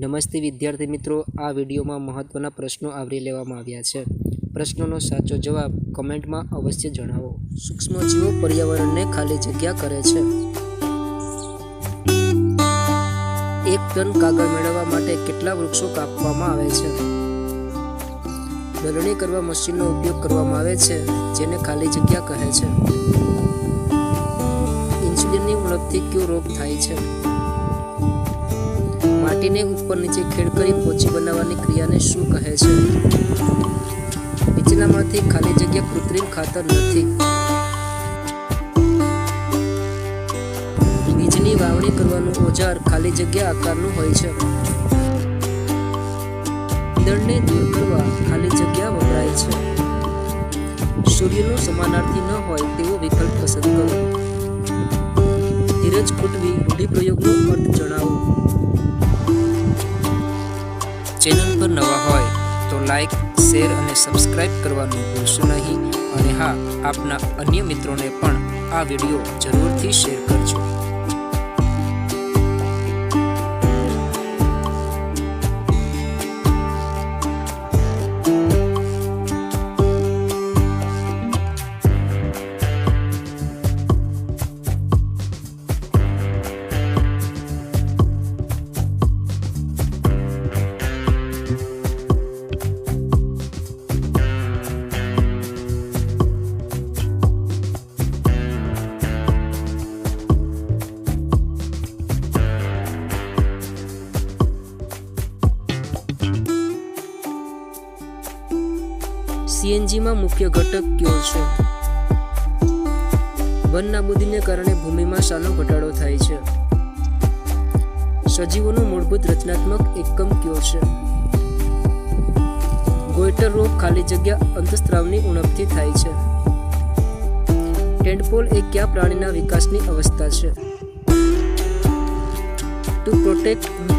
નમસ્તે વિદ્યાર્થી મિત્રો, આ વિડીયોમાં મહત્વના પ્રશ્નો આવરી લેવામાં આવ્યા છે. પ્રશ્નોનો સાચો જવાબ કમેન્ટમાં અવશ્ય જણાવો. સૂક્ષ્મજીવો પર્યાવરણને ખાલી જગ્યા કરે છે. 1 ટન કાગળ મેળવવા માટે કેટલા વૃક્ષો કાપવામાં આવે છે? દળણી કરવા મશીનનો ઉપયોગ કરવામાં આવે છે, જેને ખાલી જગ્યા કહે છે. ઇન્સ્યુલિનની ઉણપથી કયો રોગ થાય છે? માટીને ઉપર નીચે ખેડ કરી પોચી બનાવવાની ક્રિયાને શું કહે છે? નીચેનામાંથી ખાલી જગ્યા કૃત્રિમ ખાતર નથી. બીજની વાવણી કરવાનું ઓજાર ખાલી જગ્યા આકારનું હોય છે. ઈંધણને દૂર કરવા ખાલી જગ્યા વપરાય છે. સૂર્યનો સમાનાર્થી ન હોય તેવો વિકલ્પ પસંદ કરો. ધીરજ ખૂટવી રૂઢિપ્રયોગનો અર્થ જણાવો. ચેનલ પર નવા હોય તો લાઈક, શેર અને સબસ્ક્રાઇબ કરવાનું ભૂલશો નહીં. અને હા, આપના અન્ય મિત્રોને પણ આ વિડીયો જરૂરથી શેર કરજો. સીએનજીમાં મુખ્ય ઘટક કયો છે? વન નાબૂદીને કારણે ભૂમિમાં શાનો ઘટાડો થાય છે? સજીવોનો મૂળભૂત રચનાત્મક એકમ કયો છે? ગોઈટર રોગ ખાલી જગ્યા અંતઃસ્ત્રાવની ઉણપથી થાય છે. ટેડપોલ એ કયા પ્રાણીના વિકાસની અવસ્થા છે? To protect